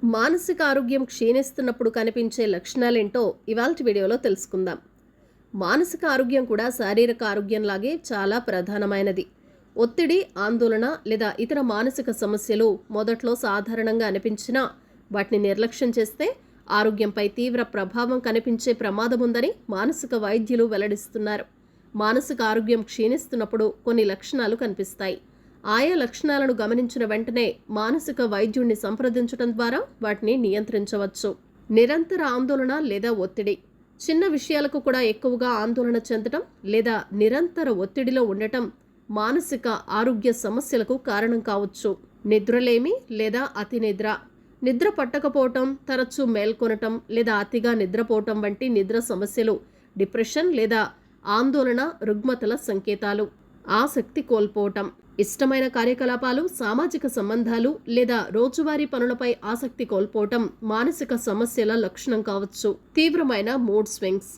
మానసిక ఆరోగ్యం క్షీణిస్తున్నప్పుడు కనిపించే లక్షణాలేంటో ఇవాల్టి వీడియోలో తెలుసుకుందాం. మానసిక ఆరోగ్యం కూడా శారీరక ఆరోగ్యంలాగే చాలా ప్రధానమైనది. ఒత్తిడి, ఆందోళన లేదా ఇతర మానసిక సమస్యలు మొదట్లో సాధారణంగా అనిపించినా వాటిని నిర్లక్ష్యం చేస్తే ఆరోగ్యంపై తీవ్ర ప్రభావం కనిపించే ప్రమాదం ఉందని మానసిక వైద్యులు వెల్లడిస్తున్నారు. మానసిక ఆరోగ్యం క్షీణిస్తున్నప్పుడు కొన్ని లక్షణాలు కనిపిస్తాయి. ఆయా లక్షణాలను గమనించిన వెంటనే మానసిక వైద్యుణ్ణి సంప్రదించడం ద్వారా వాటిని నియంత్రించవచ్చు. నిరంతర ఆందోళన లేదా ఒత్తిడి. చిన్న విషయాలకు కూడా ఎక్కువగా ఆందోళన చెందటం లేదా నిరంతర ఒత్తిడిలో ఉండటం మానసిక ఆరోగ్య సమస్యలకు కారణం కావచ్చు. నిద్రలేమి లేదా అతి నిద్ర. నిద్ర పట్టకపోవటం, తరచూ మేల్కొనటం లేదా అతిగా నిద్రపోవటం వంటి నిద్ర సమస్యలు డిప్రెషన్ లేదా ఆందోళన రుగ్మతల సంకేతాలు. ఆసక్తి కోల్పోవటం. ఇష్టమైన కార్యకలాపాలు, సామాజిక సంబంధాలు లేదా రోజువారీ పనులపై ఆసక్తి కోల్పోవటం మానసిక సమస్యల లక్షణం కావచ్చు. తీవ్రమైన మూడ్ స్వింగ్స్.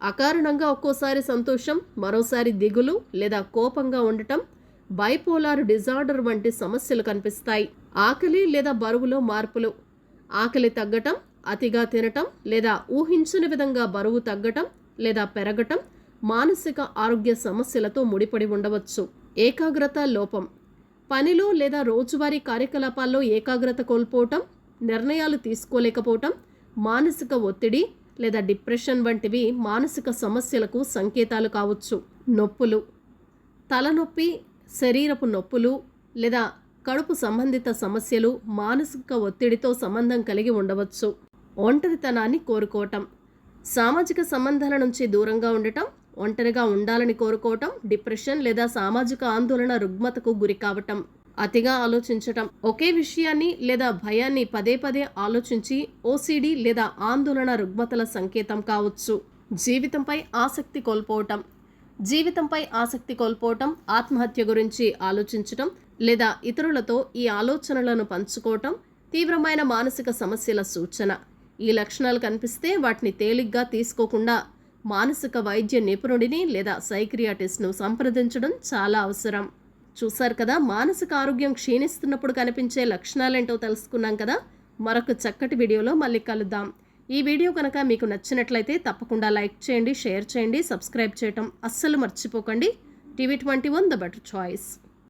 అకారణంగా ఒక్కోసారి సంతోషం, మరోసారి దిగులు లేదా కోపంగా ఉండటం బైపోలార్ డిజార్డర్ వంటి సమస్యలు కనిపిస్తాయి. ఆకలి లేదా బరువులో మార్పులు. ఆకలి తగ్గటం, అతిగా తినటం లేదా ఊహించని విధంగా బరువు తగ్గటం లేదా పెరగటం మానసిక ఆరోగ్య సమస్యలతో ముడిపడి ఉండవచ్చు. ఏకాగ్రత లోపం. పనిలో లేదా రోజువారీ కార్యకలాపాల్లో ఏకాగ్రత కోల్పోవటం, నిర్ణయాలు తీసుకోలేకపోవటం మానసిక ఒత్తిడి లేదా డిప్రెషన్ వంటివి మానసిక సమస్యలకు సంకేతాలు కావచ్చు. నొప్పులు. తలనొప్పి, శరీరపు నొప్పులు లేదా కడుపు సంబంధిత సమస్యలు మానసిక ఒత్తిడితో సంబంధం కలిగి ఉండవచ్చు. ఒంటరితనాన్ని కోరుకోవటం. సామాజిక సంబంధాల నుంచి దూరంగా ఉండటం, ఒంటరిగా ఉండాలని కోరుకోవటం డిప్రెషన్ లేదా సామాజిక ఆందోళన రుగ్మతకు గురి కావటం. అతిగా ఆలోచించటం. ఒకే విషయాన్ని లేదా భయాన్ని పదే పదే ఆలోచించి ఓసిడి లేదా ఆందోళన రుగ్మతల సంకేతం కావచ్చు. జీవితంపై ఆసక్తి కోల్పోవటం. జీవితంపై ఆసక్తి కోల్పోవటం, ఆత్మహత్య గురించి ఆలోచించటం లేదా ఇతరులతో ఈ ఆలోచనలను పంచుకోవటం తీవ్రమైన మానసిక సమస్యల సూచన. ఈ లక్షణాలు కనిపిస్తే వాటిని తేలిగ్గా తీసుకోకుండా మానసిక వైద్య నిపుణుడిని లేదా సైక్రియాటిస్ట్ను సంప్రదించడం చాలా అవసరం. చూశారు కదా, మానసిక ఆరోగ్యం క్షీణిస్తున్నప్పుడు కనిపించే లక్షణాలేంటో తెలుసుకున్నాం కదా. మరొక చక్కటి వీడియోలో మళ్ళీ కలుద్దాం. ఈ వీడియో కనుక మీకు నచ్చినట్లయితే తప్పకుండా లైక్ చేయండి, షేర్ చేయండి, సబ్స్క్రైబ్ చేయటం అస్సలు మర్చిపోకండి. TV21 the better choice.